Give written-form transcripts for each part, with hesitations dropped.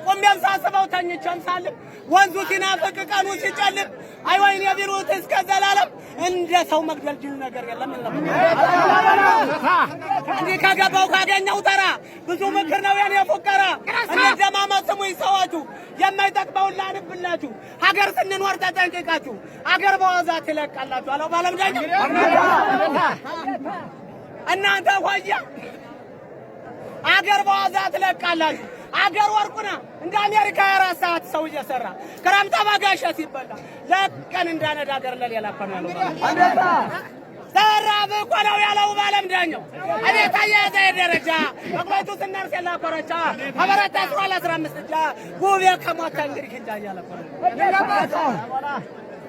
ቆሜም ሳስበው ተኝቼም ሳልም ወንዙ ሲናፍቅ ቀኑ ሲጨልም አይ ወይኔ ቢሉት እስከ ዘላለም እንደ ሰው መግደል ድል ነገር የለም። እንዲህ ከገባው ካገኘው ተራ ብዙ ምክር ነው የኔ ፉከራ። እንደማመጥ ስሙኝ ሰዎቹ የማይጠቅመውን ላንብላችሁ። ሀገር ስንኖር ተጠንቅቃችሁ ሀገር በዋዛ ትለቃላችሁ አለው ባለም ዳኛ። እናንተ ሆያ ሀገር በዋዛ ትለቃላችሁ። አገር ወርቁና እንደ አሜሪካ 24 ሰዓት ሰው እየሰራ ክረምት ባጋሸት ይበላ ለቀን እንዳነዳ ሀገር ለሌላ እኮ ነው ያለው። ዘራፍ እኮ ነው ያለው ባለም ዳኛው። አቤት አያያዘ ደረጃ መቅበቱ ስናርስ ያለ ኮረቻ አበረታ 15 እጃ ጉቤ ከሞተ እንግዲህ እንጃ ያለ ኮረቻ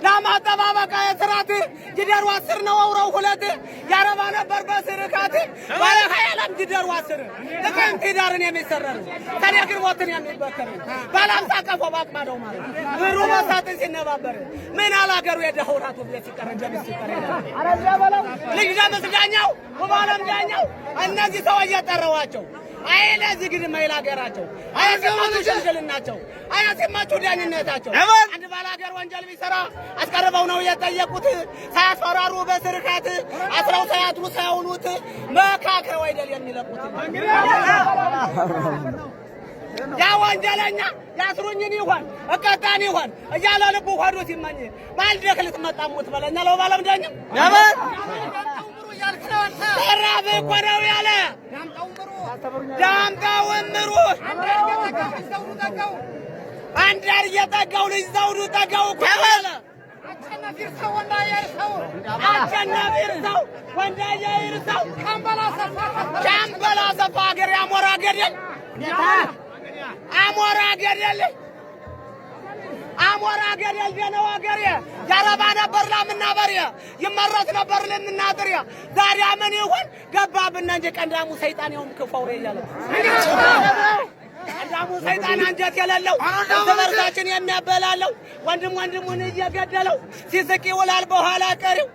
ለማጠባበቃ የስራት ጅደሩ 10 ነው አውራው 2 ያረባ ነበር በስርካት ባለ ኃይላም ጅደሩ 10 ለከንት ዳርን የሚሰረር ታዲያግር ወጥን የሚበከር ባላም ታቀፎ ባቅማደው ማለት ብሩ መሳጥን ሲነባበር ምን አላገሩ የደህውራቱ ቤት ሲቀረጀ ሲቀረ አረጃ ባላው ልጅ ደምስጋኛው ወባለም ዳኛው እነዚህ ሰው እየጠራዋቸው አይለ ዝግድ ማይል ሀገራቸው አይሰማቱ ሽልሽልናቸው አያሰማቹ ዳኝነታቸው አንድ ባላገር ወንጀል ቢሰራ አስቀርበው ነው የጠየቁት ሳያስፈራሩ በስርካት አስራው ሳያጥሩ ሳያውሉት መካከው አይደል የሚለቁት ያ ወንጀለኛ ያስሩኝን ይሆን እቀጣን ይሆን እያለ ልቡ ሆዶ ሲመኝ ባልደክልት መጣሙት በለኛ ነው ባለም ዳኛ ያበል ተራበ ቆራው ያለ ዳምጣው ምሩ አንዳር የጠጋው ልጅ ዘውዱ ጠጋው ቆለ አቸናፊር ሰው ወንዳየር ሰው ካምበላ ሰፋ ሀገር አሞራ ገደል አሞራ ገደል አሞራ ገደል ደነው ሀገር ያረባ ነበር ላምና በሬ ይመረጥ ነበር ለምናጥር ዛሬ ምን ይሁን ገባብና እንጂ ቀንዳሙ ሰይጣን ይሁን ክፈው ይያለ ቀንዳሙ ሰይጣን አንጀት የሌለው ተመርዛችን የሚያበላለው ወንድሙን እየገደለው ሲስቅ ይውላል በኋላ ቀሪው